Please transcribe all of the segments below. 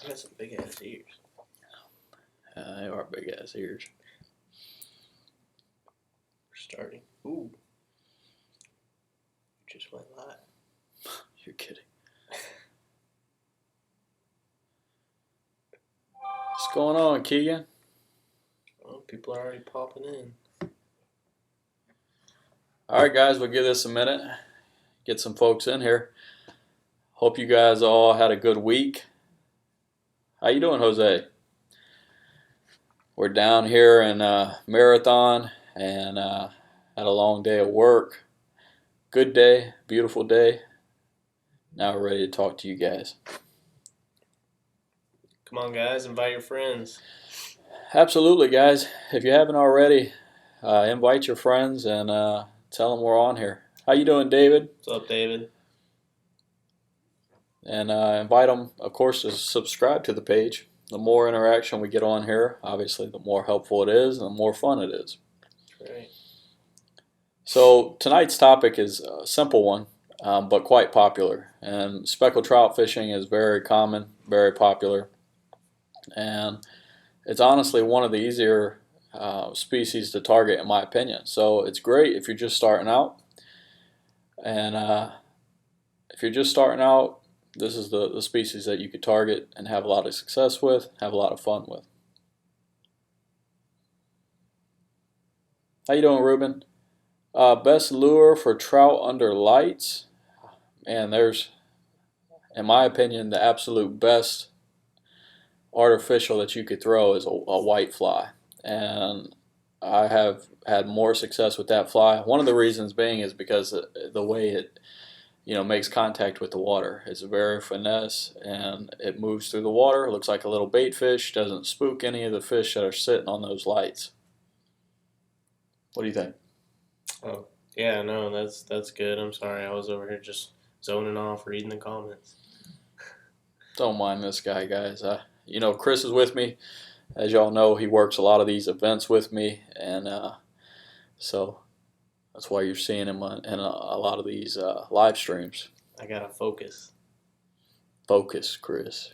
I got some big ass ears. They are big ass ears. We're starting. Ooh. Just went live. You're kidding. What's going on, Keegan? Well, people are already popping in. All right, guys, we'll give this a minute. Get some folks in here. Hope you guys all had a good week. How you doing, Jose? We're down here in Marathon and had a long day of work. Good day, beautiful day. Now we're ready to talk to you guys. Come on, guys, invite your friends. Absolutely, guys. If you haven't already, invite your friends and tell them we're on here. How you doing, David? What's up, David? And invite them, of course, to subscribe to the page. The more interaction we get on here, obviously, the more helpful it is and the more fun it is. Right. So tonight's topic is a simple one, but quite popular. And speckled trout fishing is very common, very popular. And it's honestly one of the easier species to target, in my opinion. So it's great if you're just starting out. And if you're just starting out, this is the species that you could target and have a lot of success with, have a lot of fun with. How you doing, Ruben? Best lure for trout under lights. And there's, in my opinion, the absolute best artificial that you could throw is a white fly. And I have had more success with that fly. One of the reasons being is because the way it makes contact with the water. It's very finesse and it moves through the water. It looks like a little bait fish. Doesn't spook any of the fish that are sitting on those lights. What do you think? Oh, yeah, no, that's good. I'm sorry, I was over here just zoning off, reading the comments. Don't mind this guy, guys. Chris is with me. As y'all know, he works a lot of these events with me, and so that's why you're seeing him in a lot of these live streams. I gotta focus. Focus, Chris.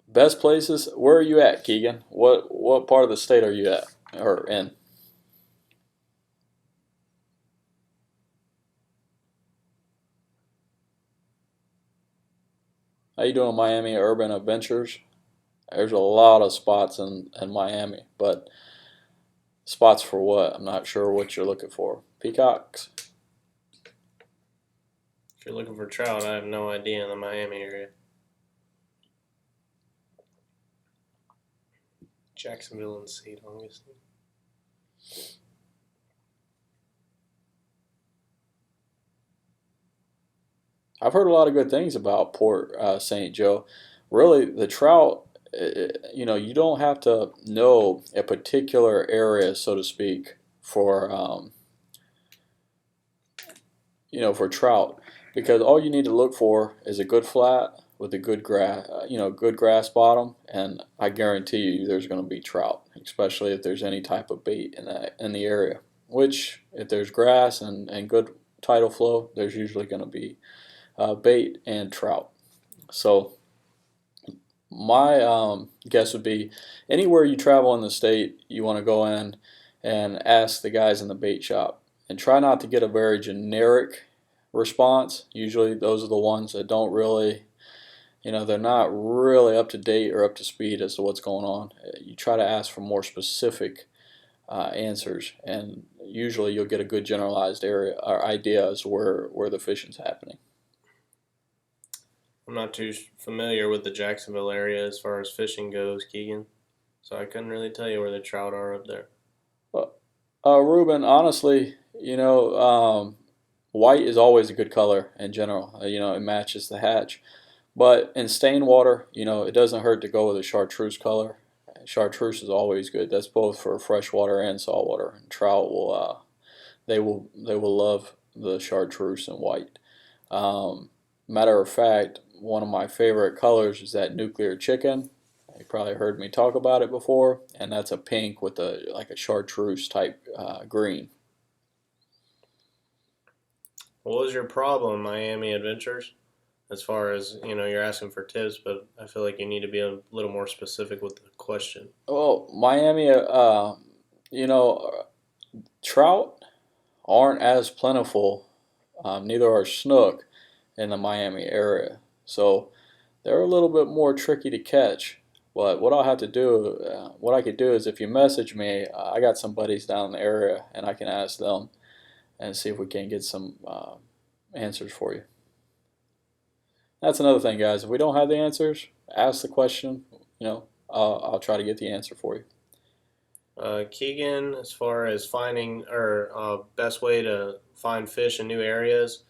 Best places. Where are you at, Keegan? What part of the state are you at or in? How you doing, Miami Urban Adventures? There's a lot of spots in Miami, but spots for what? I'm not sure what you're looking for. Peacocks? If you're looking for trout, I have no idea in the Miami area. Jacksonville and St. Augustine. I've heard a lot of good things about Port St. Joe. Really, the trout, you don't have to know a particular area, so to speak, for for trout, because all you need to look for is a good flat with a good grass, good grass bottom, and I guarantee you there's going to be trout, especially if there's any type of bait in the area. Which, if there's grass and good tidal flow, there's usually going to be bait and trout. So my guess would be anywhere you travel in the state, you want to go in and ask the guys in the bait shop and try not to get a very generic response. Usually those are the ones that don't really, they're not really up to date or up to speed as to what's going on. You try to ask for more specific answers, and usually you'll get a good generalized area or idea as to where the fishing's happening. I'm not too familiar with the Jacksonville area as far as fishing goes, Keegan. So I couldn't really tell you where the trout are up there. Ruben, honestly, white is always a good color in general. It matches the hatch. But in stained water, it doesn't hurt to go with a chartreuse color. Chartreuse is always good. That's both for freshwater and saltwater. And trout will, they will love the chartreuse and white. Matter of fact, one of my favorite colors is that nuclear chicken. You probably heard me talk about it before, and that's a pink with like a chartreuse type green. What was your problem, Miami Adventures? as far as you're asking for tips, but I feel like you need to be a little more specific with the question. Well, Miami, you know, trout aren't as plentiful. Neither are snook in the Miami area, so they're a little bit more tricky to catch. But what I'll have to do, what I could do is if you message me, I got some buddies down in the area, and I can ask them and see if we can get some answers for you. That's another thing, guys. If we don't have the answers, ask the question. I'll try to get the answer for you. Keegan, as far as finding or best way to find fish in new areas,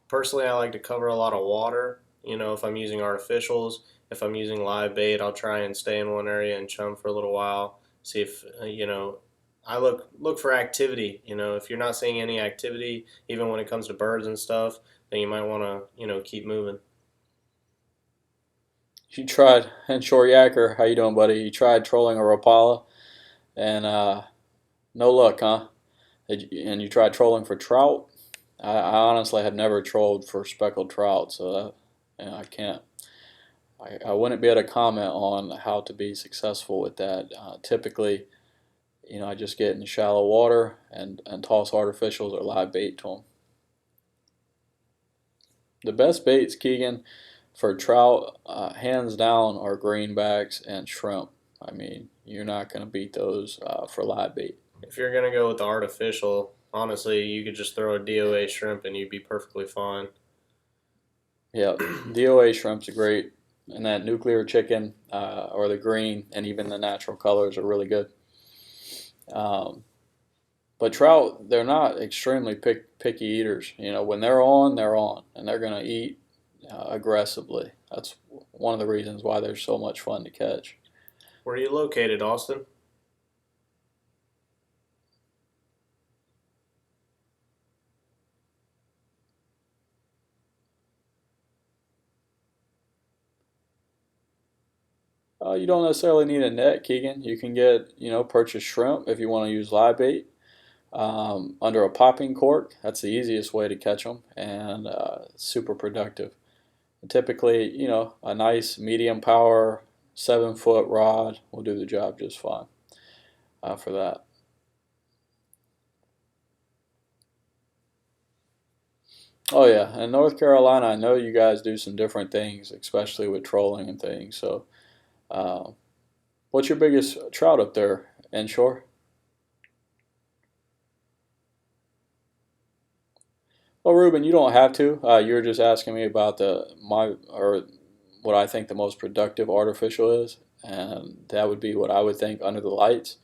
personally, I like to cover a lot of water. If I'm using artificials, if I'm using live bait, I'll try and stay in one area and chum for a little while. See if I look for activity. If you're not seeing any activity, even when it comes to birds and stuff, then you might want to keep moving. You tried, and Short Yacker, how you doing, buddy? You tried trolling a Rapala, and no luck, huh? And you tried trolling for trout. I honestly have never trolled for speckled trout, so I can't. I wouldn't be able to comment on how to be successful with that. Typically, I just get in shallow water and toss artificials or live bait to them. The best baits, Keegan, for trout, hands down, are greenbacks and shrimp. I mean, you're not going to beat those for live bait. If you're gonna go with the artificial, honestly, you could just throw a DOA shrimp and you'd be perfectly fine. Yeah, DOA shrimps are great, and that nuclear chicken or the green and even the natural colors are really good. Um, but trout, they're not extremely picky eaters. When they're on, and they're going to eat aggressively. That's one of the reasons why they're so much fun to catch. Where are you located, Austin? You don't necessarily need a net, Keegan. You can purchase shrimp if you want to use live bait under a popping cork. That's the easiest way to catch them, and super productive. And typically, a nice medium power 7-foot rod will do the job just fine for that. Oh yeah, in North Carolina, I know you guys do some different things, especially with trolling and things. So, uh, what's your biggest trout up there, inshore? Well, Ruben, you don't have to. You were just asking me about what I think the most productive artificial is, and that would be what I would think under the lights.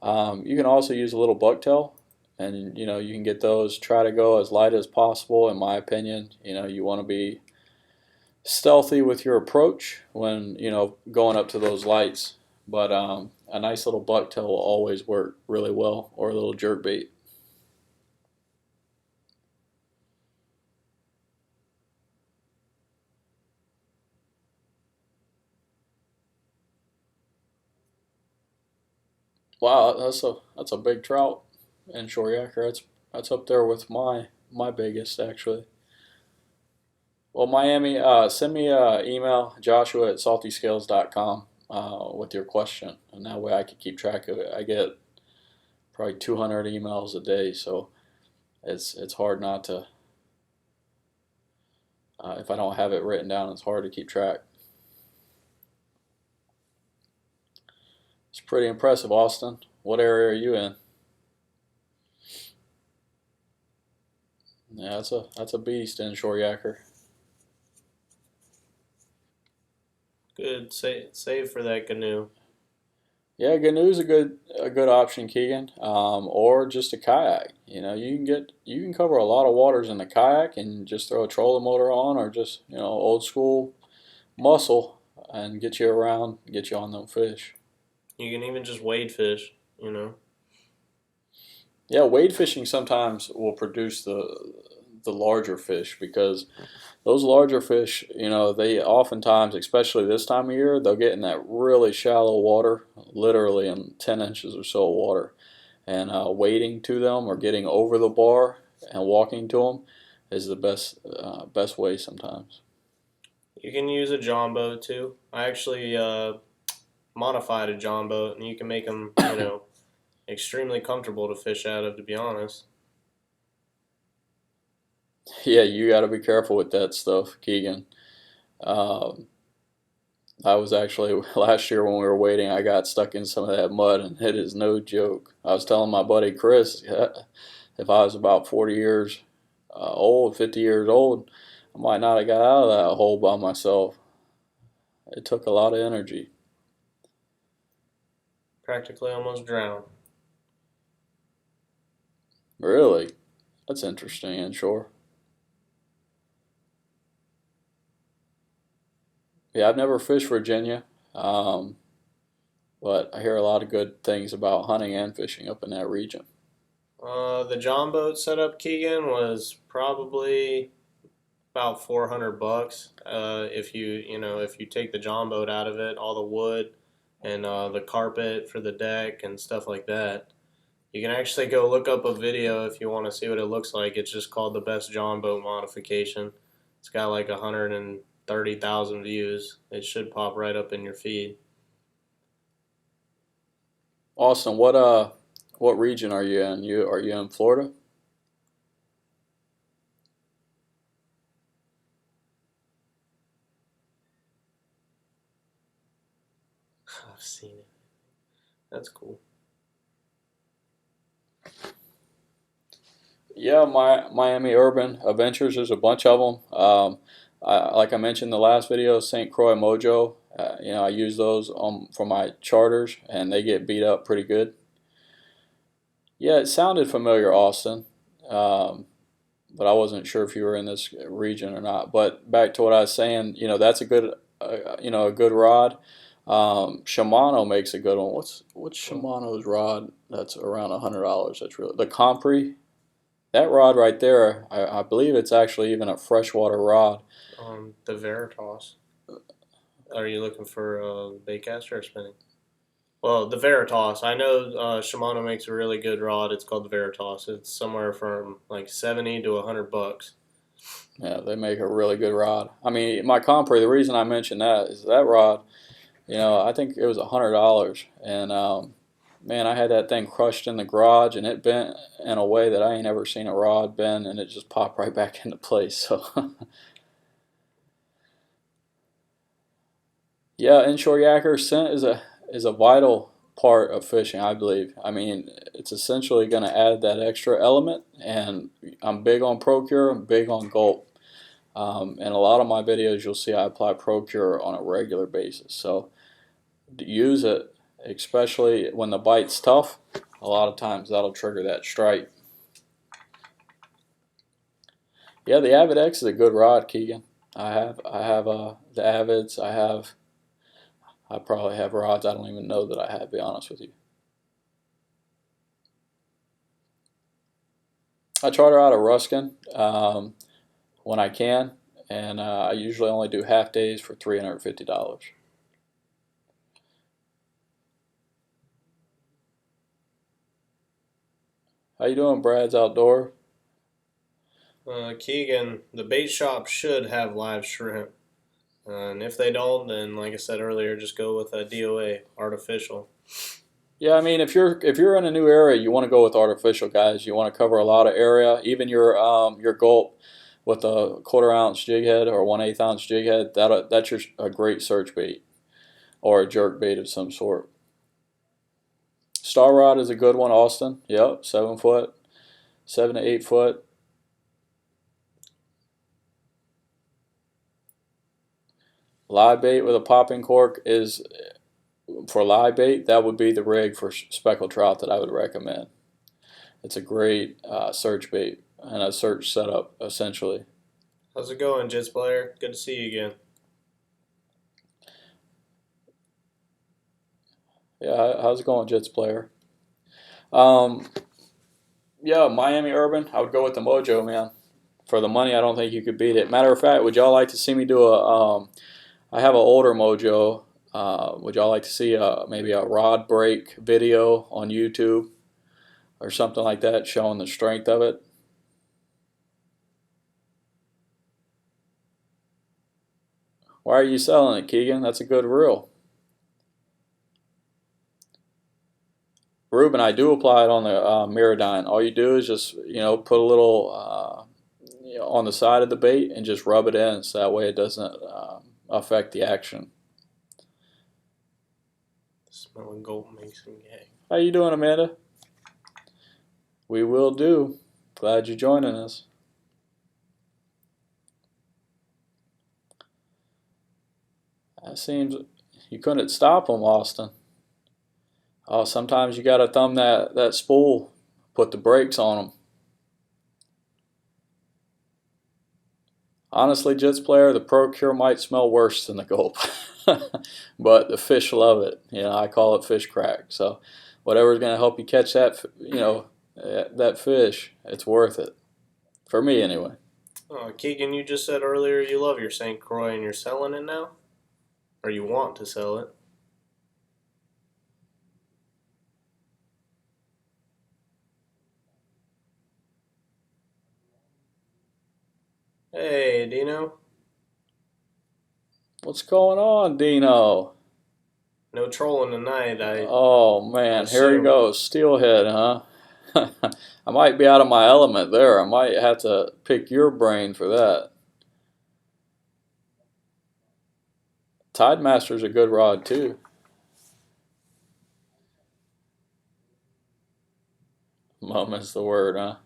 You can also use a little bucktail, and you can get those. Try to go as light as possible. In my opinion, you want to be stealthy with your approach when going up to those lights. But a nice little bucktail will always work really well, or a little jerk bait. Wow, that's a big trout in shore yacker. That's up there with my biggest actually. Well, Miami, send me an email, joshua@saltyscales.com, with your question, and that way I can keep track of it. I get probably 200 emails a day, so it's hard not to. If I don't have it written down, it's hard to keep track. It's pretty impressive, Austin. What area are you in? Yeah, that's a beast inshore yacker. Good, save for that canoe. Yeah, canoe's a good option, Keegan. Or just a kayak. You can cover a lot of waters in the kayak and just throw a trolling motor on, or just old school muscle and get you around, get you on them fish. You can even just wade fish. Yeah, wade fishing sometimes will produce the larger fish because those larger fish, they oftentimes, especially this time of year, they'll get in that really shallow water, literally in 10 inches or so of water. And wading to them or getting over the bar and walking to them is the best way sometimes. can use a john boat too. I actually modified a john boat, and you can make them, extremely comfortable to fish out of. To be honest, Yeah, you got to be careful with that stuff, Keegan. Um, I was actually last year when we were waiting, I got stuck in some of that mud, and it is no joke. I was telling my buddy Chris, if I was about 40 years old, 50 years old, I might not have got out of that hole by myself. It took a lot of energy. practically almost drowned. Really? That's interesting, and sure. Yeah, I've never fished Virginia, um, but I hear a lot of good things about hunting and fishing up in that region. The John boat setup, Keegan, was probably about 400 bucks. If you take the John boat out of it, all the wood and the carpet for the deck and stuff like that. You can actually go look up a video if you want to see what it looks like. It's just called the best John boat modification. It's got like 130,000 views. It should pop right up in your feed. Austin, what region are you in? Are you in Florida? I've seen it. That's cool. Yeah, my Miami Urban Adventures. There's a bunch of them. Like I mentioned in the last video, St. Croix Mojo. I use those for my charters, and they get beat up pretty good. Yeah, it sounded familiar, Austin, um, but I wasn't sure if you were in this region or not. But back to what I was saying, that's a good, a good rod. Shimano makes a good one. What's Shimano's rod? That's around $100. That's really the Compre. That rod right there, I believe it's actually even a freshwater rod. The Veritas. Are you looking for baitcaster or spinning? Well, the Veritas. I know Shimano makes a really good rod. It's called the Veritas. It's somewhere from like 70 to 100 bucks. Yeah, they make a really good rod. I mean, my Compre, the reason I mentioned that is that rod, I think it was $100. And man, I had that thing crushed in the garage, and it bent in a way that I ain't ever seen a rod bend, and it just popped right back into place. So, yeah, inshore yacker scent is a vital part of fishing, I believe. I mean, it's essentially going to add that extra element, and I'm big on Procure, I'm big on Gulp. And a lot of my videos, you'll see I apply Procure on a regular basis. So use it, especially when the bite's tough. A lot of times that'll trigger that strike. Yeah, the Avid X is a good rod, Keegan. I have the Avids. I probably have rods I don't even know that I have. To be honest with you, I charter out of Ruskin when I can, and I usually only do half days for $350. How you doing, Brad's Outdoor? Keegan, the bait shop should have live shrimp. And if they don't, then like I said earlier, just go with a DOA, artificial. Yeah, I mean, if you're in a new area, you want to go with artificial, guys. You want to cover a lot of area. Even your gulp with a quarter-ounce jig head or 1/8 ounce jig head, that's a great search bait or a jerk bait of some sort. Star rod is a good one, Austin. Yep, 7 foot, 7 to 8 foot. Live bait with a popping cork is for live bait. That would be the rig for speckled trout that I would recommend. It's a great search bait and a search setup essentially. How's it going, Jits player? Good to see you again. Yeah, how's it going, Jets player? Um, yeah, Miami Urban. I would go with the Mojo, man. For the money, I don't think you could beat it. Matter of fact, would y'all like to see me do a? I have an older Mojo. Would y'all like to see maybe a rod break video on YouTube or something like that, showing the strength of it? Why are you selling it, Keegan? That's a good reel. Ruben, I do apply it on the Miradyne. All you do is just, put a little on the side of the bait and just rub it in so that way it doesn't affect the action. Smelling gold makes me gay. How you doing, Amanda? We will do. Glad you're joining us. That seems you couldn't stop them, Austin. Oh, sometimes you got to thumb that spool, put the brakes on them. Honestly, Jits player, the Pro Cure might smell worse than the Gulp, but the fish love it. I call it fish crack. So, whatever's going to help you catch that, that fish, it's worth it. For me, anyway. Keegan, you just said earlier you love your St. Croix and you're selling it now? Or you want to sell it? Hey, Dino. What's going on, Dino? No trolling tonight, Oh, man, here he assume. goes. Steelhead, huh? I might be out of my element there. I might have to pick your brain for that. Tide Master's a good rod, too. Moment's the word, huh?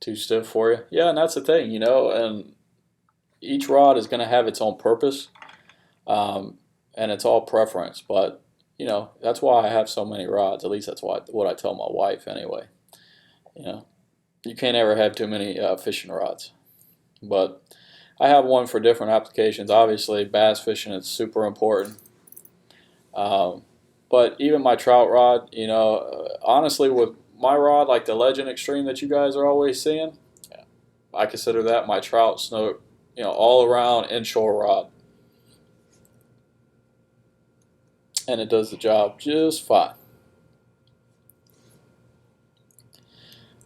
Too stiff for you? Yeah, and that's the thing, and each rod is going to have its own purpose, and it's all preference. But, that's why I have so many rods. At least that's what I tell my wife anyway. You can't ever have too many fishing rods. But I have one for different applications. Obviously, bass fishing is super important. But even my trout rod, honestly, with my rod, like the Legend Extreme that you guys are always seeing, I consider that my trout snook, all around inshore rod. And it does the job just fine.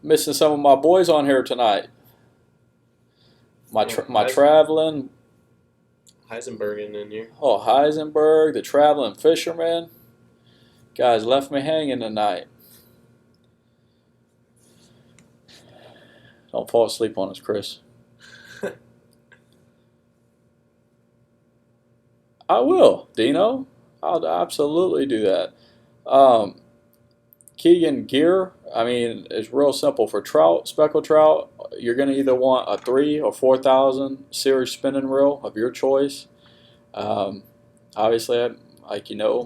Missing some of my boys on here tonight. My traveling. Heisenberg in here. Oh, Heisenberg, the traveling fisherman. Guys left me hanging tonight. Don't fall asleep on us, Chris. I will, Dino. I'll absolutely do that. Keegan, gear, it's real simple. For trout, speckled trout, you're going to either want a 3 or 4,000 series spinning reel of your choice. Obviously,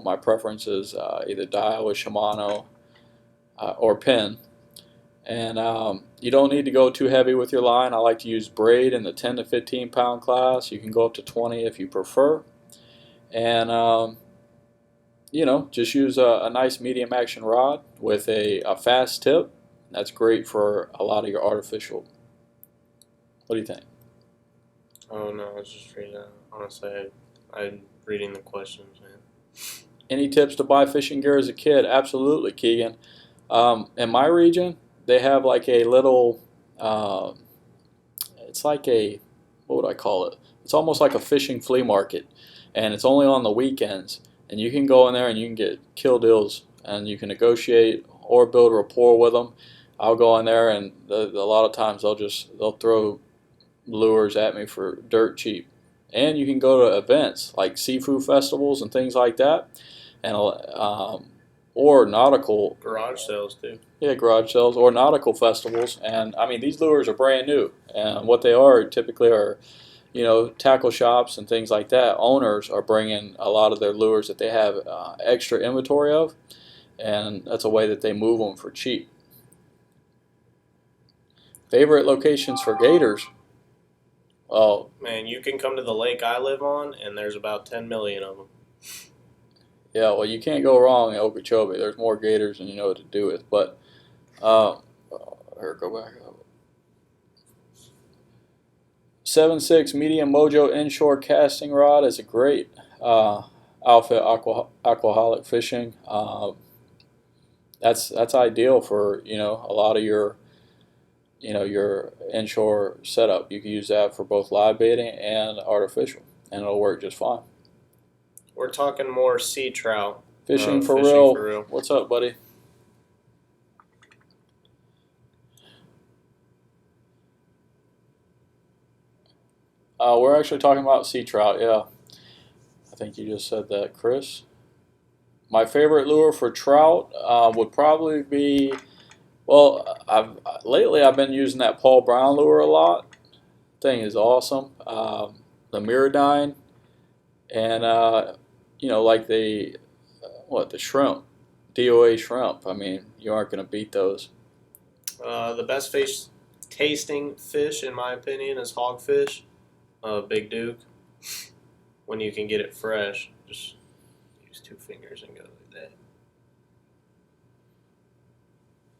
my preference is either dial with Shimano or pin. And you don't need to go too heavy with your line. I like to use braid in the 10 to 15 pound class. You can go up to 20 if you prefer. And just use a nice medium action rod with a fast tip. That's great for a lot of your artificial. What do you think? Oh no, I was just reading. Honestly, I'm reading the questions, man. Any tips to buy fishing gear as a kid? Absolutely, Keegan. In my region, they have like a little. It's like what would I call it? It's almost like a fishing flea market, and it's only on the weekends. And you can go in there and you can get kill deals, and you can negotiate or build rapport with them. I'll go in there, and a lot of times they'll throw lures at me for dirt cheap. And you can go to events like seafood festivals and things like that, and or nautical garage sales too. Yeah, garage sales or nautical festivals. And these lures are brand new, and what they are typically are tackle shops and things like that. Owners are bringing a lot of their lures that they have extra inventory of, and that's a way that they move them for cheap. Favorite locations for gators? Oh man, you can come to the lake I live on, and there's about 10 million of them. Yeah, well, you can't go wrong in Okeechobee. There's more gators than you know what to do with. But here, go back up. 7.6 medium Mojo inshore casting rod is a great outfit. Aquaholic fishing. That's ideal for a lot of your your inshore setup. You can use that for both live baiting and artificial, and it'll work just fine. We're talking more sea trout. Fishing for Fishing real. for real. What's up, buddy? We're actually talking about sea trout. Yeah, I think you just said that, Chris. My favorite lure for trout would probably be, well, lately I've been using that Paul Brown lure a lot. Thing is awesome. The Miradyne, and like the shrimp, DOA shrimp. I mean, you aren't going to beat those. The best fish tasting fish, in my opinion, is hogfish. Big Duke. When you can get it fresh, just use 2 fingers and go like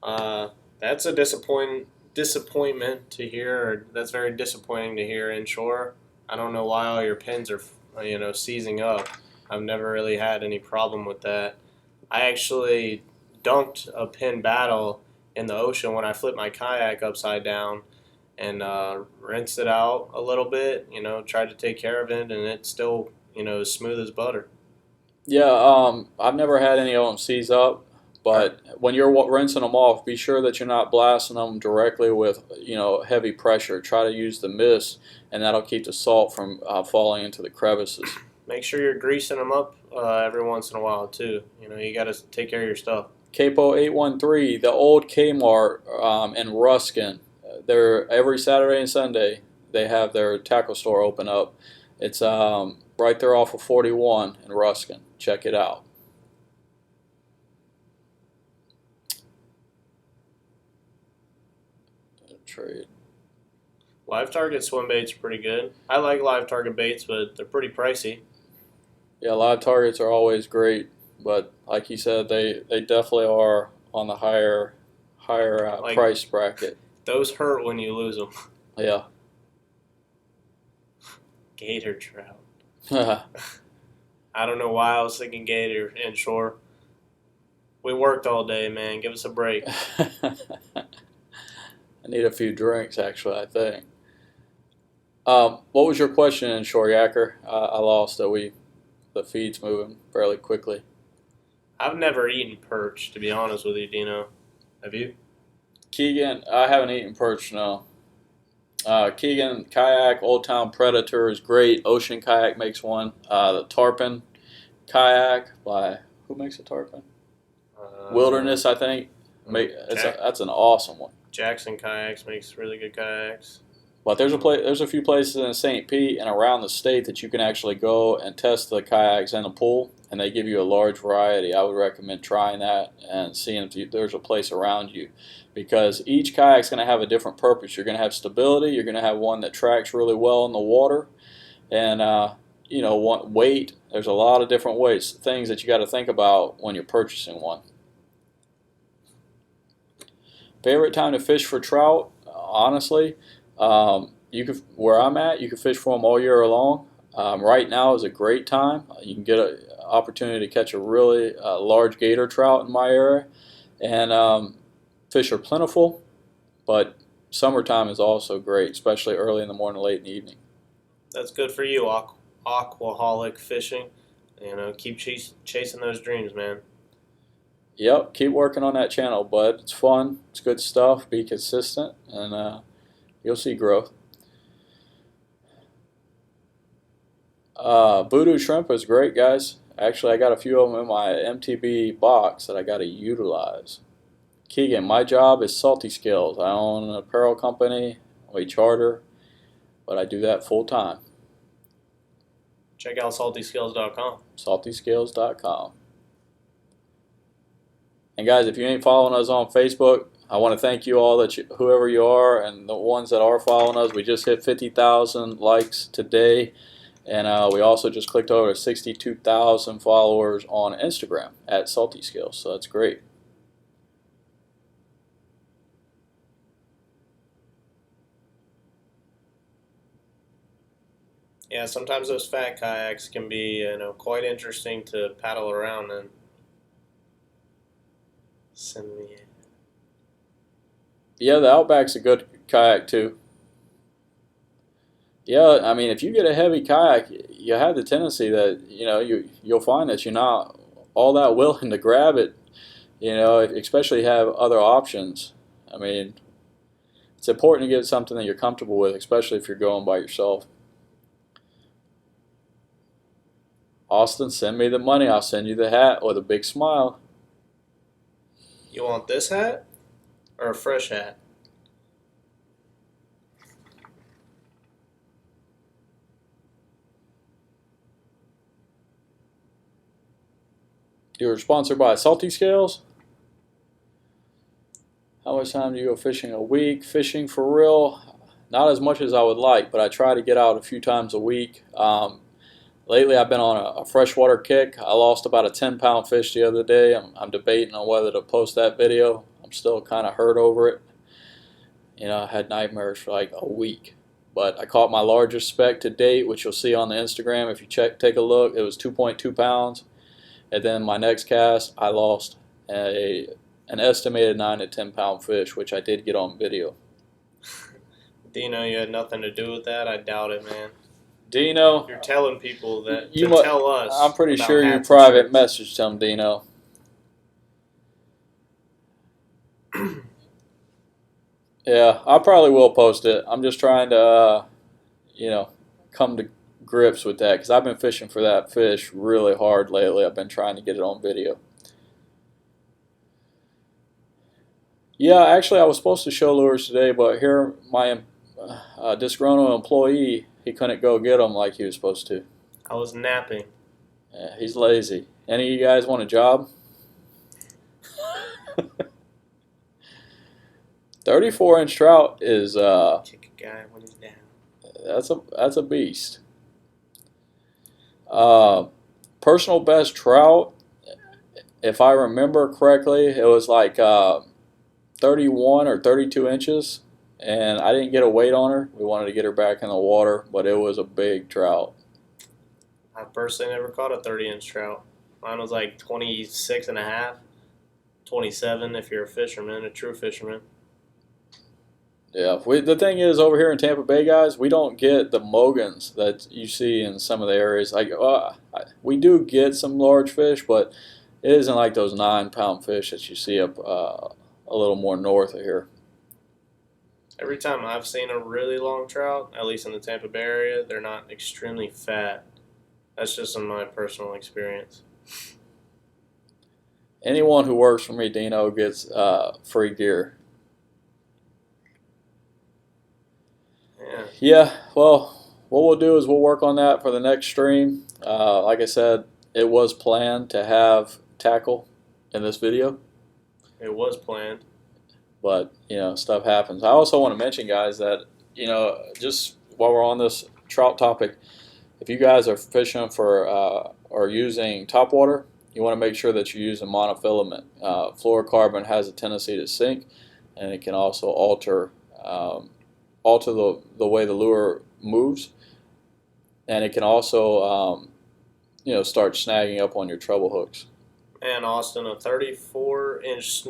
that. That's a disappointment to hear. Or that's very disappointing to hear inshore. I don't know why all your pins are seizing up. I've never really had any problem with that. I actually dunked a pin battle in the ocean when I flipped my kayak upside down and rinsed it out a little bit. Tried to take care of it, and it's still as smooth as butter. Yeah, I've never had any of them seize up, but when you're rinsing them off, be sure that you're not blasting them directly with heavy pressure. Try to use the mist, and that'll keep the salt from falling into the crevices. Make sure you're greasing them up every once in a while too. You got to take care of your stuff. Capo 813, the old Kmart in Ruskin. They're every Saturday and Sunday they have their tackle store open up. It's right there off of 41 in Ruskin. Check it out. Trade. Live target swim baits are pretty good. I like live target baits, but they're pretty pricey. Yeah, live targets are always great, but like you said, they definitely are on the higher Like, price bracket. Those hurt when you lose them. Yeah. Gator trout. I don't know why I was thinking gator inshore. We worked all day, man. Give us a break. I need a few drinks, actually, I think. What was your question, inshore yacker? I lost it. The feed's moving fairly quickly. I've never eaten perch, to be honest with you, Dino. Have you? Keegan, I haven't eaten perch, no. Keegan Kayak Old Town Predator is great. Ocean Kayak makes one. The Tarpon Kayak by, who makes a tarpon? Wilderness, I think. That's an awesome one. Jackson Kayaks makes really good kayaks. But there's a few places in St. Pete and around the state that you can actually go and test the kayaks in the pool, and they give you a large variety. I would recommend trying that and seeing if there's a place around you, because each kayak's going to have a different purpose. You're going to have stability. You're going to have one that tracks really well in the water, and weight. There's a lot of different things that you got to think about when you're purchasing one. Favorite time to fish for trout? Honestly, where I'm at, you can fish for them all year long. Right now is a great time. You can get an opportunity to catch a really large gator trout in my area, and fish are plentiful. But summertime is also great, especially early in the morning, late in the evening. That's good for you, aquaholic fishing. Keep chasing those dreams, man. Yep, keep working on that channel, bud. It's fun. It's good stuff. Be consistent, and you'll see growth. Voodoo shrimp is great, guys. Actually, I got a few of them in my MTB box that I got to utilize. Keegan, my job is Salty Scales. I own an apparel company. We charter, but I do that full time. Check out saltyscales.com. Saltyscales.com. And guys, if you ain't following us on Facebook, I want to thank you all, whoever you are, and the ones that are following us. We just hit 50,000 likes today, and we also just clicked over to 62,000 followers on Instagram at Salty Scales. So that's great. Yeah, sometimes those fat kayaks can be, quite interesting to paddle around in. Send me. Yeah, the Outback's a good kayak too. Yeah, I mean, if you get a heavy kayak, you have the tendency that you'll find that you're not all that willing to grab it. Especially have other options. I mean, it's important to get something that you're comfortable with, especially if you're going by yourself. Austin, send me the money. I'll send you the hat with a big smile. You want this hat or a fresh hat? You were sponsored by Salty Scales. How much time do you go fishing a week? Fishing for real, not as much as I would like, but I try to get out a few times a week. Lately, I've been on a freshwater kick. I lost about a 10-pound fish the other day. I'm debating on whether to post that video. I'm still kind of hurt over it. I had nightmares for like a week. But I caught my largest speck to date, which you'll see on the Instagram if you take a look. It was 2.2 pounds. And then my next cast, I lost an estimated 9 to 10 pound fish, which I did get on video. Dino, you had nothing to do with that? I doubt it, man. Dino, you're telling people that tell us. I'm pretty sure you private messaged him, Dino. Yeah, I probably will post it. I'm just trying to, come to grips with that because I've been fishing for that fish really hard lately. I've been trying to get it on video. Yeah, actually, I was supposed to show lures today, but here my disgruntled employee, he couldn't go get them like he was supposed to. I was napping. Yeah, he's lazy. Any of you guys want a job? 34-inch trout is kick a guy when he's down. That's a beast. Personal best trout, if I remember correctly, it was like 31 or 32 inches, and I didn't get a weight on her. We wanted to get her back in the water, but it was a big trout. I personally never caught a 30-inch trout. Mine was like 26 and a half, 27 if you're a fisherman, a true fisherman. Yeah, the thing is, over here in Tampa Bay, guys, we don't get the Mogans that you see in some of the areas. Like we do get some large fish, but it isn't like those 9-pound fish that you see up a little more north of here. Every time I've seen a really long trout, at least in the Tampa Bay area, they're not extremely fat. That's just in my personal experience. Anyone who works for me, Dino, gets free gear. Yeah, well, what we'll do is we'll work on that for the next stream. Like I said, it was planned to have tackle in this video. It was planned. But, stuff happens. I also want to mention, guys, that, just while we're on this trout topic, if you guys are fishing for or using topwater, you want to make sure that you're using monofilament. Fluorocarbon has a tendency to sink, and it can also alter the way the lure moves, and it can also start snagging up on your treble hooks. And Austin, a 34-inch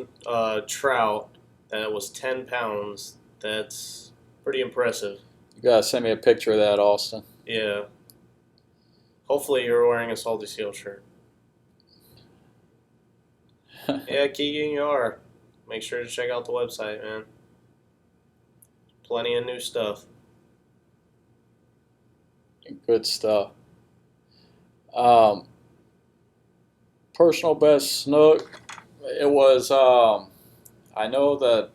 trout that was 10 pounds, that's pretty impressive. You gotta send me a picture of that, Austin. Yeah. Hopefully you're wearing a Salty Seal shirt. Yeah, Keegan, you are. Make sure to check out the website, man. Plenty of new stuff. Good stuff. Personal best snook, it was, I know that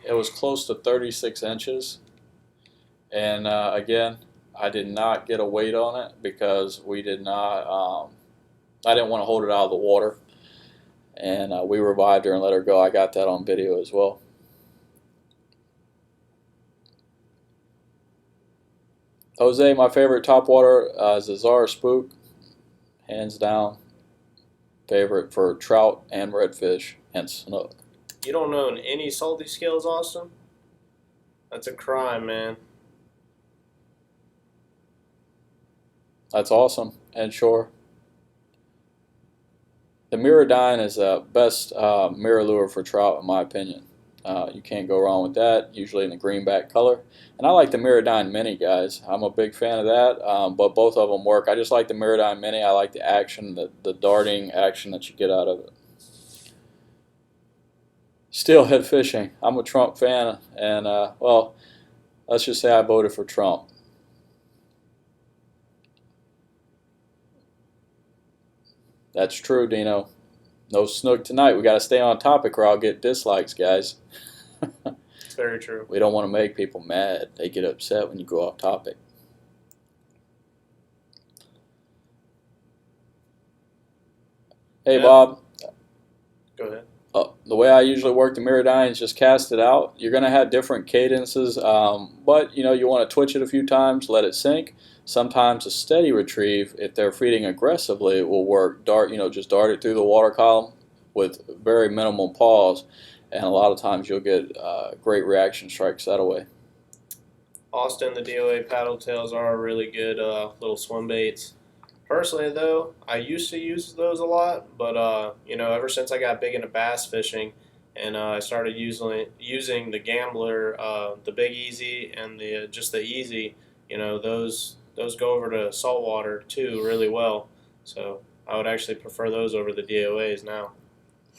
it was close to 36 inches. And again, I did not get a weight on it because we did not, I didn't want to hold it out of the water. And we revived her and let her go. I got that on video as well. Jose, my favorite topwater is a Zara Spook, hands down. Favorite for trout and redfish and snook. You don't own any Salty Scales, Austin? That's a crime, man. That's awesome. And sure. The Miradyne is the best mirror lure for trout, in my opinion. You can't go wrong with that, usually in the greenback color. And I like the Miradyne Mini, guys. I'm a big fan of that, but both of them work. I just like the Miradyne Mini. I like the action, the darting action that you get out of it. Steelhead fishing. I'm a Trump fan, and well, let's just say I voted for Trump. That's true, Dino. No snook tonight. We got to stay on topic or I'll get dislikes, guys. It's very true. We don't want to make people mad. They get upset when you go off topic. Hey, Yeah. Bob. Go ahead. The way I usually work the Miradyne is just cast it out. You're going to have different cadences, but you want to twitch it a few times, let it sink. Sometimes a steady retrieve, if they're feeding aggressively, it will work. Just dart it through the water column with very minimal pause, and a lot of times you'll get great reaction strikes that way. Austin, the DOA paddle tails are really good little swim baits. Personally, though, I used to use those a lot, but ever since I got big into bass fishing, and I started using the Gambler, the Big Easy, and the just the Easy, those go over to saltwater too really well. So I would actually prefer those over the DOAs now.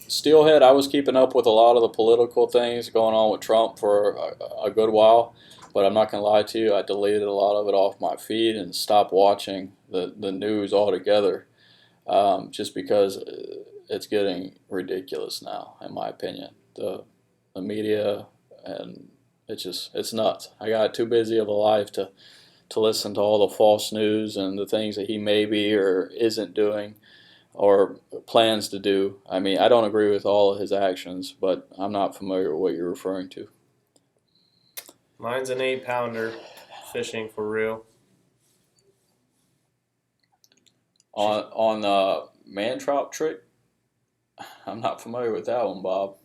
Steelhead, I was keeping up with a lot of the political things going on with Trump for a good while, but I'm not going to lie to you, I deleted a lot of it off my feed and stopped watching the news altogether, just because it's getting ridiculous now, in my opinion. The media, and it's nuts. I got too busy of a life to listen to all the false news and the things that he may be or isn't doing or plans to do. I mean, I don't agree with all of his actions, but I'm not familiar with what you're referring to. Mine's an 8 pounder fishing for real. On the man trout trick, I'm not familiar with that one, Bob.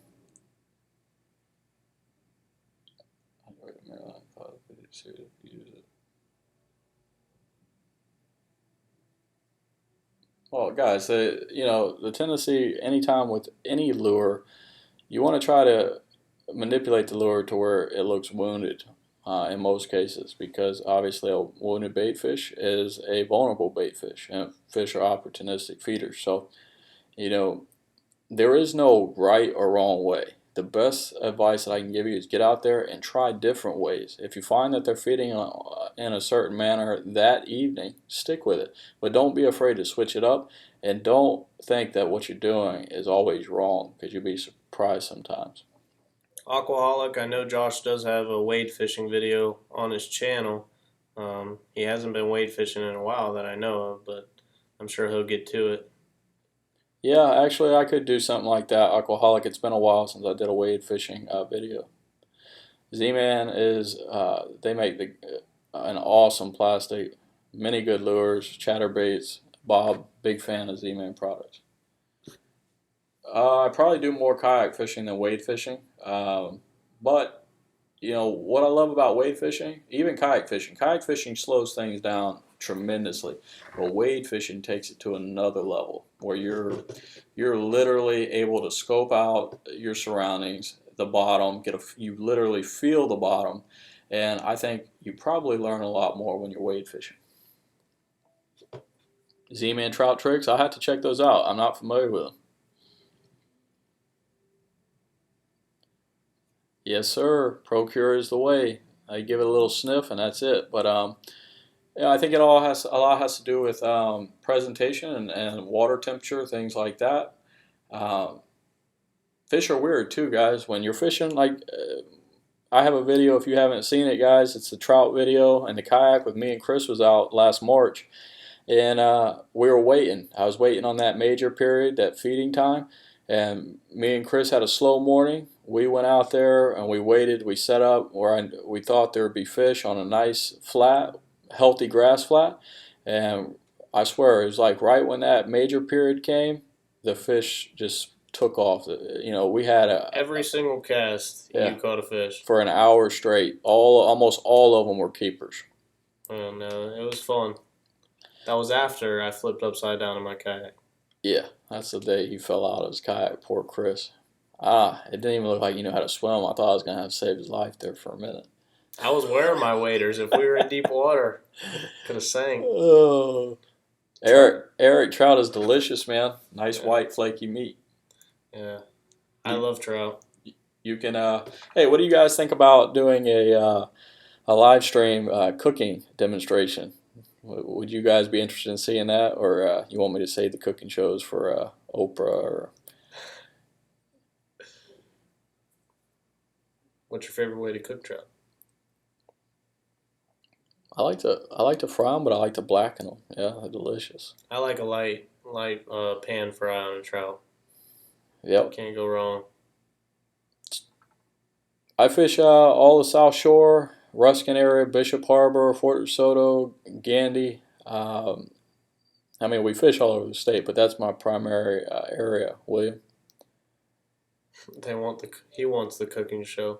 Well, guys, the tendency anytime with any lure, you want to try to manipulate the lure to where it looks wounded in most cases, because obviously a wounded bait fish is a vulnerable bait fish, and fish are opportunistic feeders. So, you know, there is no right or wrong way. The best advice that I can give you is get out there and try different ways. If you find that they're feeding in a certain manner that evening, stick with it. But don't be afraid to switch it up, and don't think that what you're doing is always wrong, because you'll be surprised sometimes. Aquaholic, I know Josh does have a wade fishing video on his channel. He hasn't been wade fishing in a while that I know of, but I'm sure he'll get to it. Yeah, actually, I could do something like that. Aquaholic, it's been a while since I did a wade fishing video. Z-Man they make an awesome plastic, many good lures, chatterbaits. Bob, big fan of Z-Man products. I probably do more kayak fishing than wade fishing, but what I love about wade fishing, even kayak fishing slows things down tremendously, but wade fishing takes it to another level where you're literally able to scope out your surroundings, the bottom, you literally feel the bottom, and I think you probably learn a lot more when you're wade fishing. Z-Man Trout Tricks, I have to check those out. I'm not familiar with them. Yes, sir. Procure is the way. I give it a little sniff, and that's it. But I think a lot has to do with presentation and water temperature, things like that. Fish are weird too, guys. When you're fishing, I have a video. If you haven't seen it, guys, it's the trout video, and the kayak with me and Chris was out last March, and we were waiting. I was waiting on that major period, that feeding time, and me and Chris had a slow morning. We went out there and we waited. We set up where we thought there would be fish on a nice flat, healthy grass flat, and I swear it was like right when that major period came, the fish just took off. We had Every single cast, yeah, you caught a fish. for an hour straight. Almost all of them were keepers. Oh no, it was fun. That was after I flipped upside down in my kayak. Yeah, that's the day he fell out of his kayak. Poor Chris. It didn't even look like you knew how to swim. I thought I was gonna have to save his life there for a minute. I was wearing my waders. If we were in deep water, could have sank. Oh, Eric, trout is delicious, man. Nice Yeah, white flaky meat. yeah. I You love trout. you can hey, what do you guys think about doing a live stream cooking demonstration? Would you guys be interested in seeing that, or you want me to save the cooking shows for Oprah? Or What's your favorite way to cook trout? I like to fry them, but I like to blacken them. Yeah, they're delicious. I like a light pan fry on a trout. Yep. Can't go wrong. I fish all the South Shore, Ruskin area, Bishop Harbor, Fort DeSoto, Gandy. I mean, we fish all over the state, but that's my primary area. William. He wants the cooking show.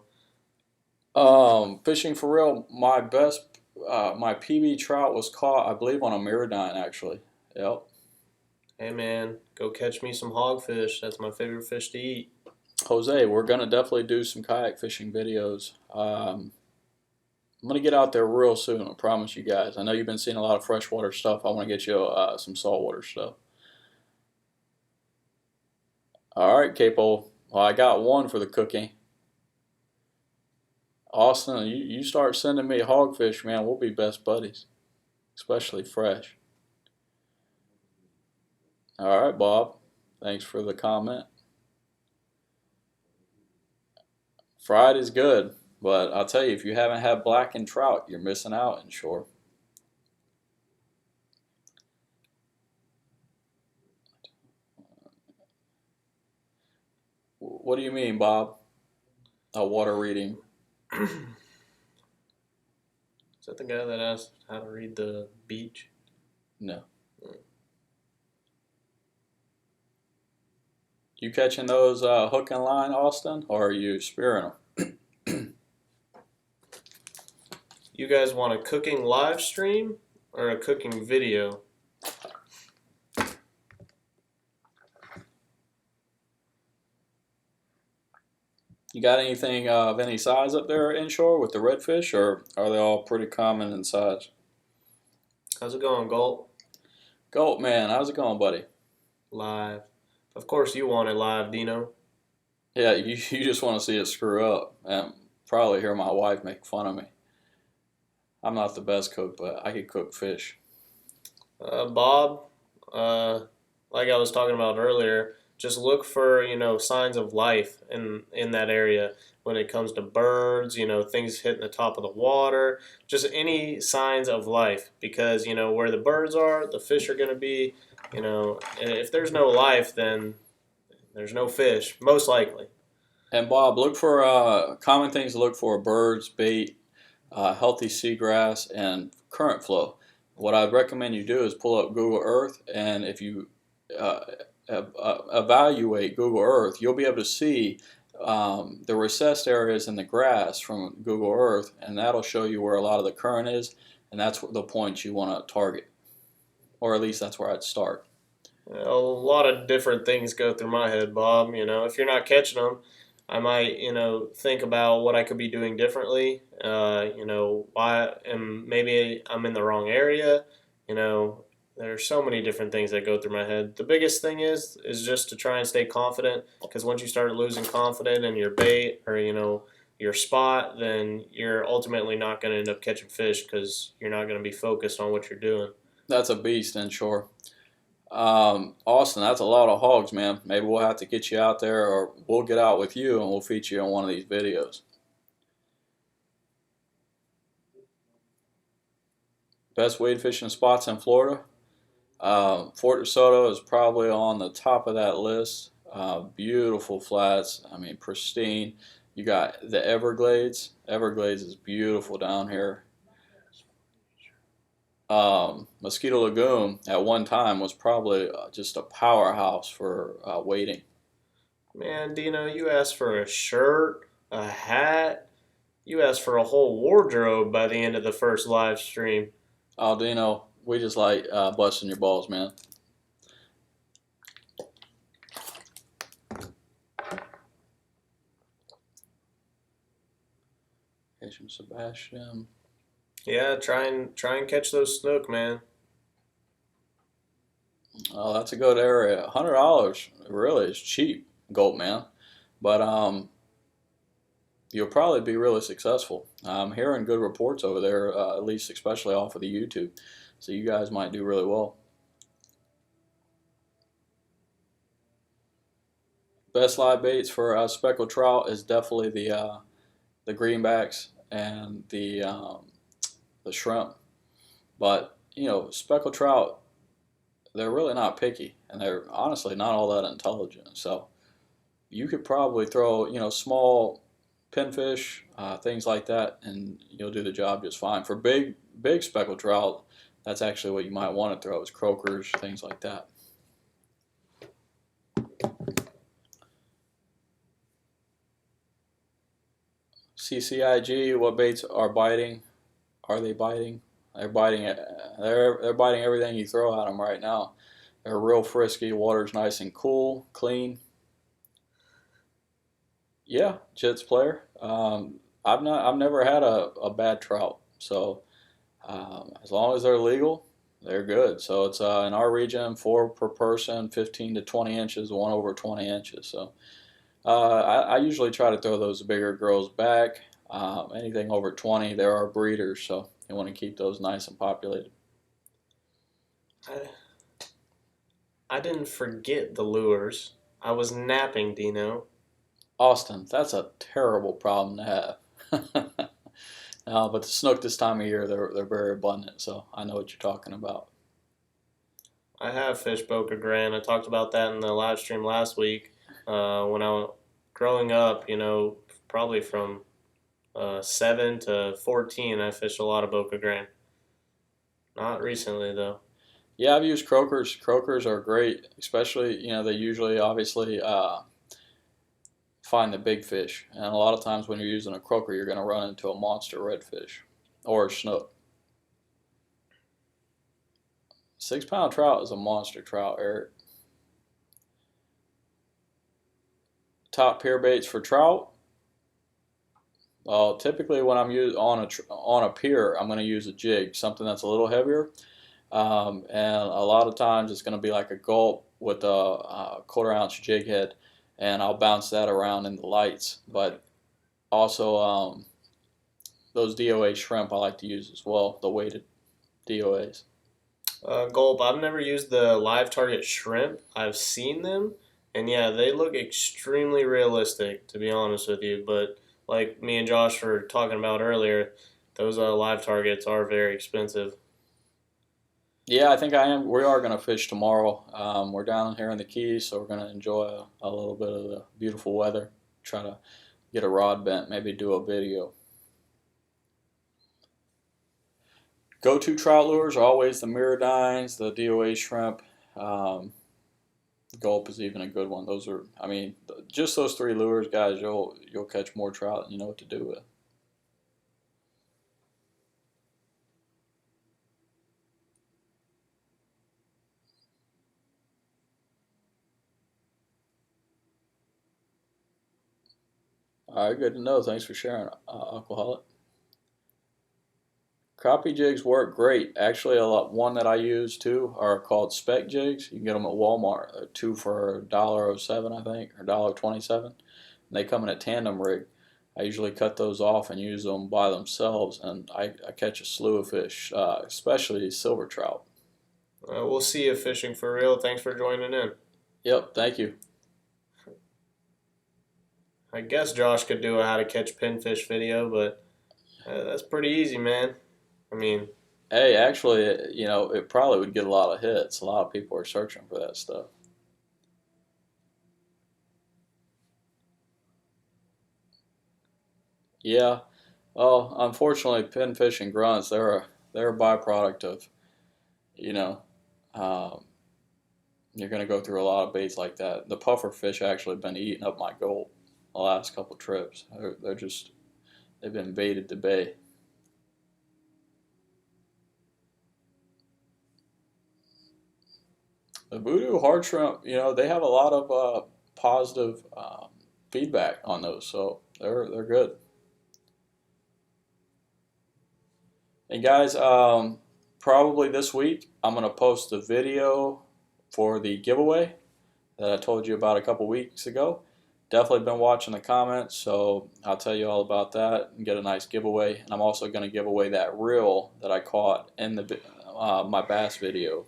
Fishing for real. My PB trout was caught, I believe, on a Mirrodine actually. Yep. Hey man, go catch me some hogfish. That's my favorite fish to eat. Jose, we're gonna definitely do some kayak fishing videos. I'm gonna get out there real soon. I promise you guys. I know you've been seeing a lot of freshwater stuff. I want to get you some saltwater stuff. All right, Capo. Well, I got one for the cooking. Austin, you start sending me hogfish, man. We'll be best buddies, especially fresh. All right, Bob. Thanks for the comment. Fried is good, but I'll tell you, if you haven't had blackened trout, you're missing out inshore. What do you mean, Bob? A water reading? Is that the guy that asked how to read the beach? No. You catching those hook and line, Austin, or are you spearing them? You guys want a cooking live stream or a cooking video? You got anything of any size up there inshore with the redfish, or are they all pretty common in size? How's it going, Gulp? Gulp, man, how's it going, buddy? Live. Of course you want it live, Dino. Yeah, you just want to see it screw up and probably hear my wife make fun of me. I'm not the best cook, but I could cook fish. Bob, like I was talking about earlier, just look for signs of life in that area when it comes to birds, things hitting the top of the water, just any signs of life because where the birds are, the fish are going to be. And if there's no life, then there's no fish, most likely. And Bob, look for common things to look for: birds, bait, healthy seagrass, and current flow. What I'd recommend you do is pull up Google Earth, and if you uh, evaluate Google Earth, you'll be able to see the recessed areas in the grass from Google Earth, and that'll show you where a lot of the current is, and that's the points you want to target, or at least that's where I'd start. A lot of different things go through my head, Bob. If you're not catching them, I might, think about what I could be doing differently. Why, and maybe I'm in the wrong area. You know, there's so many different things that go through my head. The biggest thing is just to try and stay confident. Because once you start losing confidence in your bait or your spot, then you're ultimately not going to end up catching fish because you're not going to be focused on what you're doing. That's a beast inshore. Austin, that's a lot of hogs, man. Maybe we'll have to get you out there, or we'll get out with you and we'll feature you on one of these videos. Best wade fishing spots in Florida. Fort DeSoto is probably on the top of that list. Beautiful flats. I mean, pristine. You got the Everglades. Everglades is beautiful down here. Mosquito Lagoon at one time was probably just a powerhouse for wading. Man, Dino, you asked for a shirt, a hat. You asked for a whole wardrobe by the end of the first live stream. Aldino, we just like busting your balls, man. Location Sebastian. Yeah, try and catch those snook, man. Oh, that's a good area. $100 really is cheap, Gulp man. But you'll probably be really successful. I'm hearing good reports over there, at least especially off of the YouTube. So you guys might do really well. Best live baits for speckled trout is definitely the greenbacks and the shrimp. But you know, speckled trout, they're really not picky, and they're honestly not all that intelligent. So you could probably throw, you know, small pinfish, things like that, and you'll do the job just fine. For big speckled trout, that's actually what you might want to throw is croakers, things like that. CCIG, what baits are biting? Are they biting? They're biting it. They're biting everything you throw at them right now. They're real frisky. Water's nice and cool, clean. Yeah, Jits player. I've never had a bad trout. So as long as they're legal, they're good. So it's in our region, 4 per person, 15 to 20 inches, 1/20 inches. So I usually try to throw those bigger girls back. Anything over 20, there are breeders, so you want to keep those nice and populated. I, I didn't forget the lures. I was napping, Dino. Austin, that's a terrible problem to have. But the snook this time of year, they're very abundant, so I know what you're talking about. I have fished Boca Grande. I talked about that in the live stream last week. When I was growing up, probably from 7 to 14, I fished a lot of Boca Grande. Not recently though. Yeah, I've used croakers. Croakers are great, especially they usually obviously find the big fish, and a lot of times when you're using a croaker, you're going to run into a monster redfish or a snook. 6 pound trout is a monster trout, Eric. Top pier baits for trout. Well, typically when I'm on a pier, I'm going to use a jig, something that's a little heavier, and a lot of times it's going to be like a gulp with a 1/4 ounce jig head, and I'll bounce that around in the lights. But also those DOA shrimp I like to use as well, the weighted DOAs. Gulp. I've never used the live target shrimp. I've seen them, and yeah, they look extremely realistic, to be honest with you. But like me and Josh were talking about earlier, those live targets are very expensive. Yeah, I think I am. We are going to fish tomorrow. We're down here in the Keys, so we're going to enjoy a little bit of the beautiful weather. Try to get a rod bent, maybe do a video. Go-to trout lures are always the Mirrodines, the DOA shrimp. Um, Gulp is even a good one. Those are, I mean, just those three lures, guys. You'll catch more trout, and you know what to do with. All right, good to know. Thanks for sharing, alcoholic. Crappie jigs work great. Actually, one that I use too are called spec jigs. You can get them at Walmart. They're two for $1.07, I think, or $1.27. They come in a tandem rig. I usually cut those off and use them by themselves, and I catch a slew of fish, especially silver trout. We'll see you fishing for real. Thanks for joining in. Yep, thank you. I guess Josh could do a how to catch pinfish video, but that's pretty easy, man. I mean, Hey, actually, it probably would get a lot of hits. A lot of people are searching for that stuff. Yeah, well, unfortunately, pinfish and grunts, they're a byproduct of, you know, um, you're going to go through a lot of baits like that. The puffer fish actually have been eating up my gold the last couple trips. They've been baited to bay. The voodoo hard shrimp, they have a lot of positive feedback on those, so they're good. And guys, probably this week I'm gonna post the video for the giveaway that I told you about a couple weeks ago. Definitely been watching the comments, so I'll tell you all about that and get a nice giveaway. And I'm also going to give away that reel that I caught in the my bass video.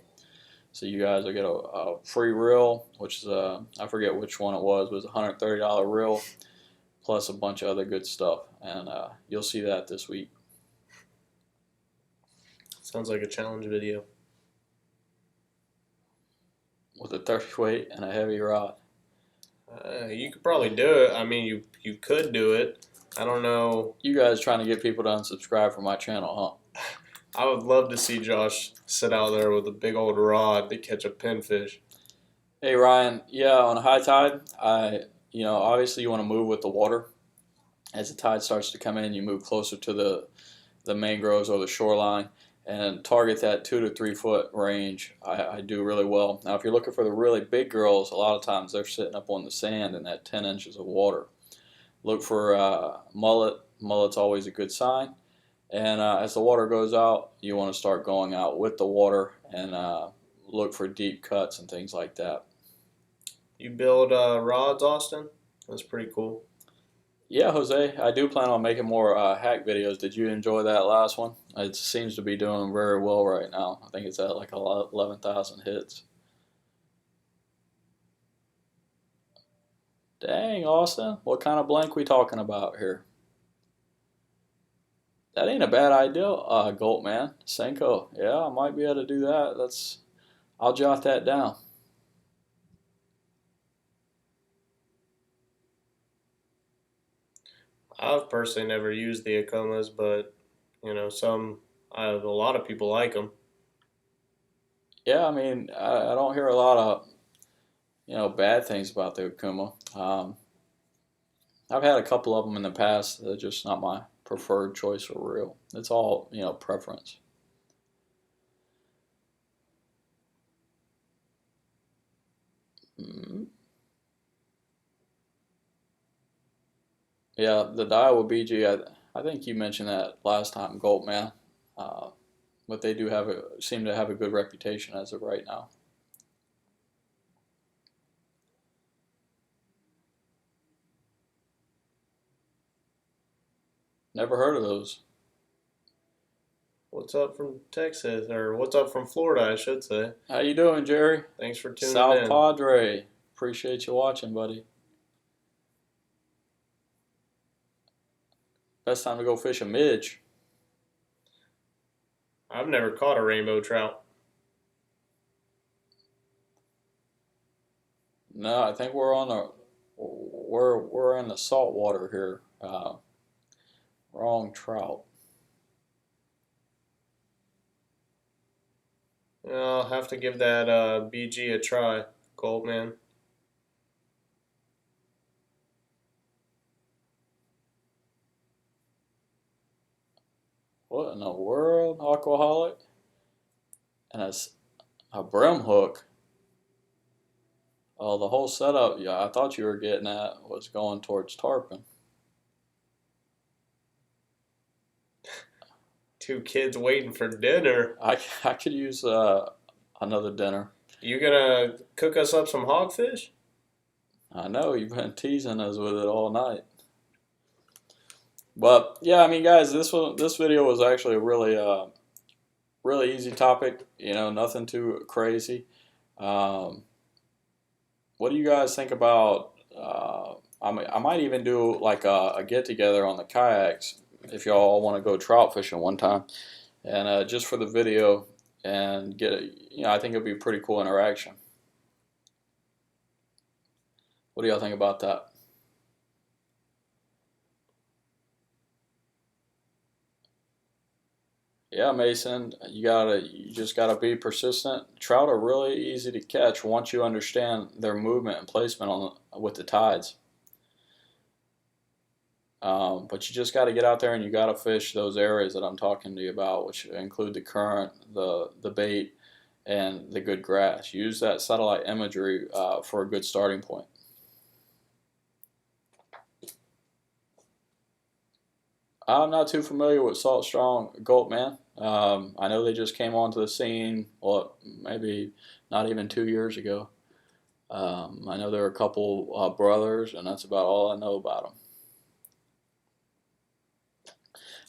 So you guys will get a free reel, which is I forget which one it was. It was a $130 reel plus a bunch of other good stuff, and you'll see that this week. Sounds like a challenge video. With a 30 weight and a heavy rod. You could probably do it. I mean, you could do it. I don't know. You guys trying to get people to unsubscribe from my channel, huh? I would love to see Josh sit out there with a big old rod to catch a pinfish. Hey Ryan, yeah, on a high tide, obviously you want to move with the water. As the tide starts to come in, you move closer to the mangroves or the shoreline and target that 2 to 3 foot range. I do really well. Now, if you're looking for the really big girls, a lot of times they're sitting up on the sand in that 10 inches of water. Look for mullet. Mullet's always a good sign. And as the water goes out, you want to start going out with the water and look for deep cuts and things like that. You build rods, Austin? That's pretty cool. Yeah, Jose, I do plan on making more hack videos. Did you enjoy that last one? It seems to be doing very well right now. I think it's at like 11,000 hits. Dang, Austin, what kind of blank we talking about here? That ain't a bad idea, Golt man. Senko, yeah, I might be able to do that. I'll jot that down. I've personally never used the Acomas, but a lot of people like them. Yeah, I mean, I don't hear a lot of bad things about the Akuma. I've had a couple of them in the past. They're just not my preferred choice for real. It's all preference. Mm. Yeah, the Daiwa BG. I think you mentioned that last time, Gold Man. Uh, but they do seem to have a good reputation as of right now. Never heard of those. What's up from Texas, or what's up from Florida, I should say. How you doing, Jerry? Thanks for tuning South in. Padre. Appreciate you watching, buddy. Best time to go fish a midge. I've never caught a rainbow trout. No, I think we're in the salt water here. Wrong trout. I'll have to give that BG a try, Goldman. What in the world, Aquaholic? And a brim hook. Oh, the whole setup, yeah, I thought you were getting at was going towards tarpon. Two kids waiting for dinner. I could use another dinner. You gonna cook us up some hogfish? I know you've been teasing us with it all night. But yeah, I mean, guys, this video was actually a really easy topic. Nothing too crazy. What do you guys think about? I might even do like a get together on the kayaks if y'all want to go trout fishing one time, and just for the video and get I think it'd be a pretty cool interaction. What do y'all think about that? Yeah, Mason, you just gotta be persistent. Trout are really easy to catch once you understand their movement and placement with the tides. But you just got to get out there and you got to fish those areas that I'm talking to you about, which include the current, the bait, and the good grass. Use that satellite imagery for a good starting point. I'm not too familiar with Salt Strong Gulp, man. I know they just came onto the scene, well, maybe not even 2 years ago. I know there are a couple brothers, and that's about all I know about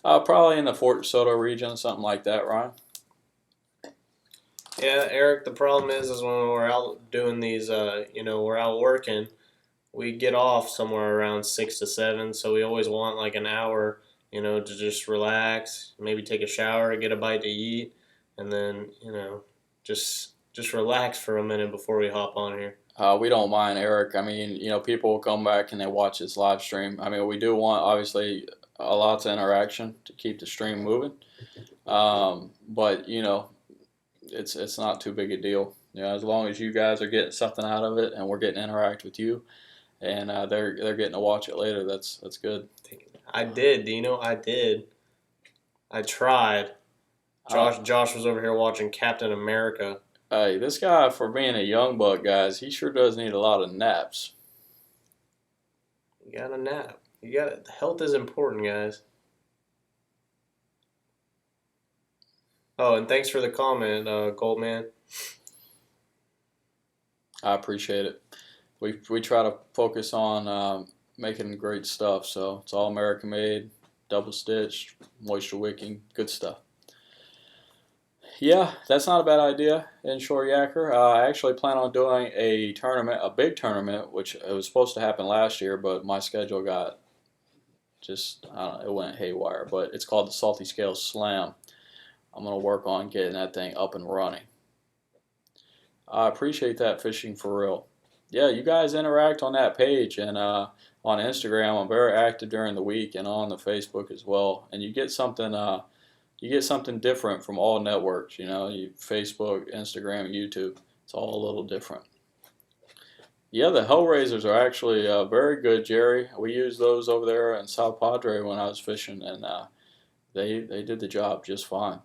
them. Probably in the Fort DeSoto region, something like that, Ryan. Yeah, Eric. The problem is when we're out doing these, we're out working. We get off somewhere around 6 to 7, so we always want like an hour, to just relax, maybe take a shower, get a bite to eat, and then just relax for a minute before we hop on here. We don't mind Eric. I mean, people will come back and they watch this live stream. I mean, we do want obviously a lots of interaction to keep the stream moving. But it's not too big a deal. As long as you guys are getting something out of it and we're getting to interact with you, and they're getting to watch it later, that's good. I did, Dino. I did. I tried. Josh was over here watching Captain America. Hey, this guy, for being a young buck, guys, he sure does need a lot of naps. You got a nap. Health is important, guys. Oh, and thanks for the comment, Goldman. I appreciate it. We try to focus on making great stuff, so it's all American made, double stitched, moisture wicking, good stuff. Yeah, that's not a bad idea in Short Yacker. I actually plan on doing a tournament, a big tournament, which it was supposed to happen last year, but my schedule got just, I don't know, it went haywire. But it's called the Salty Scales Slam. I'm going to work on getting that thing up and running. I appreciate that, Fishing for Real. Yeah, you guys interact on that page, and on Instagram, I'm very active during the week, and on the Facebook as well. And you get something different from all networks. Facebook, Instagram, YouTube. It's all a little different. Yeah, the Hellraisers are actually very good, Jerry. We used those over there in South Padre when I was fishing, and they did the job just fine.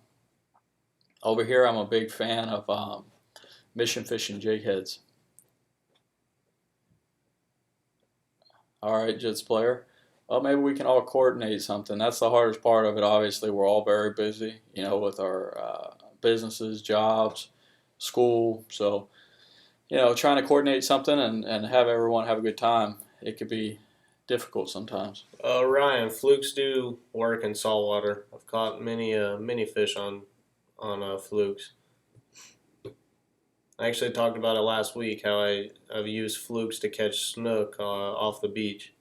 Over here, I'm a big fan of mission fishing jig heads. All right, Jits player. Well, maybe we can all coordinate something. That's the hardest part of it. Obviously, we're all very busy, with our businesses, jobs, school. So, trying to coordinate something and have everyone have a good time, it could be difficult sometimes. Ryan, flukes do work in saltwater. I've caught many fish on flukes. I actually talked about it last week, how I've used flukes to catch snook off the beach.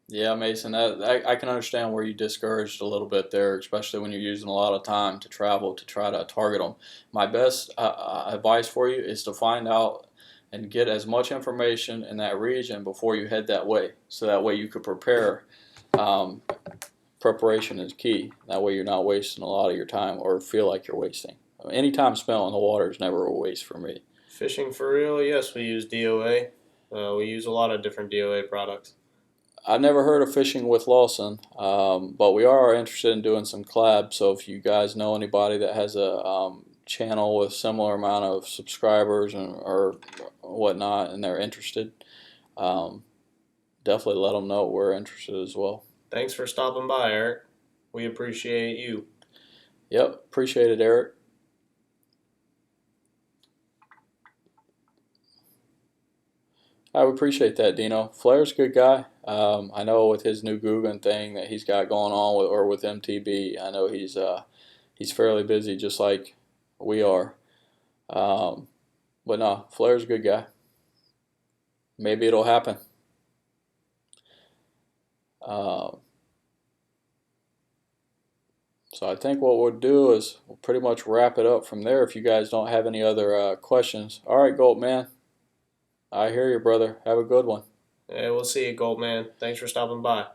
Yeah, Mason, I can understand where you discouraged a little bit there, especially when you're using a lot of time to travel to try to target them. My best advice for you is to find out and get as much information in that region before you head that way, so that way you could prepare. Um, Preparation is key. That way you're not wasting a lot of your time or feel like you're wasting. Any time spent on the water is never a waste for me. Fishing for real? Yes, we use DOA. We use a lot of different DOA products. I've never heard of fishing with Lawson, but we are interested in doing some collabs. So if you guys know anybody that has a channel with similar amount of subscribers or whatnot, and they're interested, definitely let them know we're interested as well. Thanks for stopping by, Eric. We appreciate you. Yep, appreciate it, Eric. I would appreciate that, Dino. Flair's a good guy. I know with his new Guggen thing that he's got going on with MTB, I know he's fairly busy just like we are. But no, Flair's a good guy. Maybe it'll happen. So I think what we'll do is we'll pretty much wrap it up from there if you guys don't have any other questions. All right, Gold Man. I hear you, brother. Have a good one. Yeah, we'll see you, Goldman. Thanks for stopping by.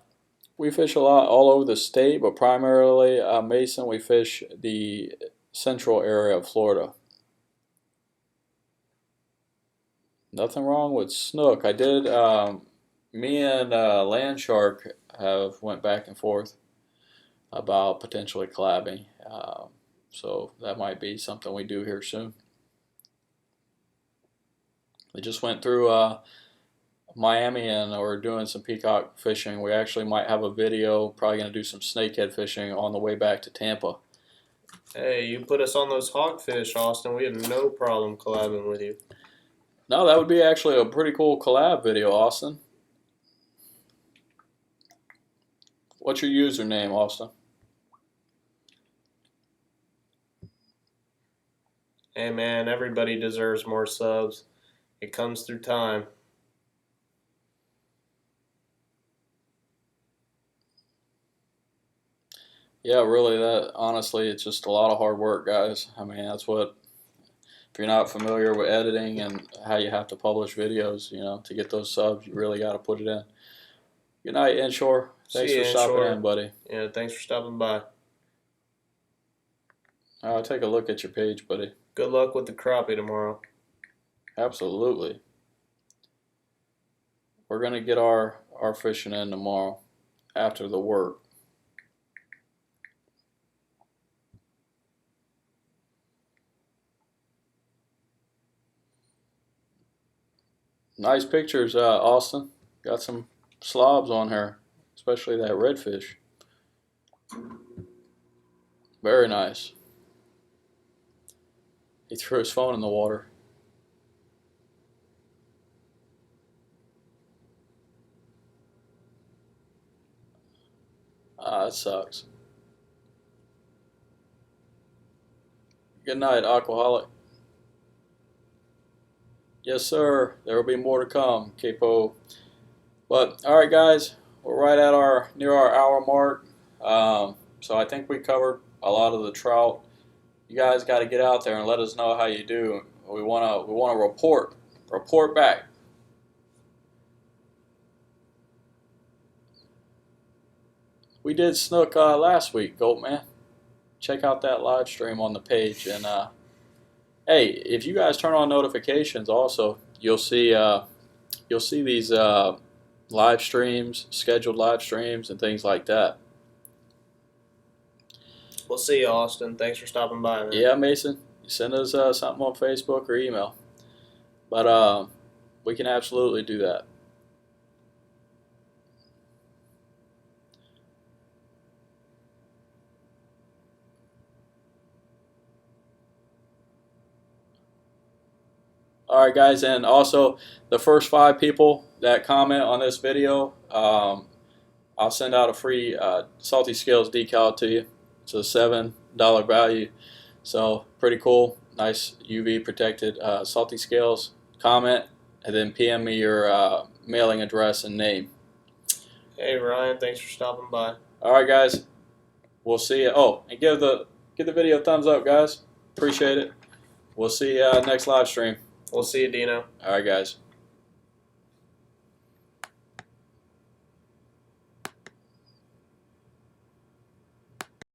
We fish a lot all over the state, but primarily, Mason, we fish the central area of Florida. Nothing wrong with snook. I did, me and Land Shark have went back and forth about potentially collabing. So that might be something we do here soon. We just went through Miami and we're doing some peacock fishing. We actually might have a video, probably going to do some snakehead fishing on the way back to Tampa. Hey, you put us on those hogfish, Austin. We had no problem collabing with you. No, that would be actually a pretty cool collab video, Austin. What's your username, Austin? Hey man, everybody deserves more subs. It comes through time. Yeah, really, that honestly, it's just a lot of hard work, guys. I mean, that's what, if you're not familiar with editing and how you have to publish videos, you know, to get those subs, you really got to put it in. Good night, Inshore. Thanks See for you, stopping Inshore. in, buddy. Yeah, thanks for stopping by. I'll take a look at your page, buddy. Good luck with the crappie tomorrow. Absolutely. We're going to get our fishing in tomorrow after the work. Nice pictures, Austin. Got some slobs on her, especially that redfish. Very nice. He threw his phone in the water. Ah, that sucks. Good night, Aquaholic. Yes, sir. There will be more to come, Capo. But all right, guys, we're right at our near our hour mark. So I think we covered a lot of the trout. You guys got to get out there and let us know how you do. We wanna report back. We did snook last week, Goatman. Check out that live stream on the page. And hey, if you guys turn on notifications, also you'll see these live streams, scheduled live streams, and things like that. We'll see you, Austin. Thanks for stopping by, man. Yeah, Mason, send us something on Facebook or email. But we can absolutely do that. All right, guys, and also the first 5 people that comment on this video, I'll send out a free Salty Scales decal to you. It's a $7 value, so pretty cool. Nice UV protected Salty Scales. Comment and then PM me your mailing address and name. Hey Ryan, thanks for stopping by. All right, guys, we'll see you. Oh, and give the video a thumbs up, guys. Appreciate it. We'll see you next live stream. We'll see you, Dino. All right, guys.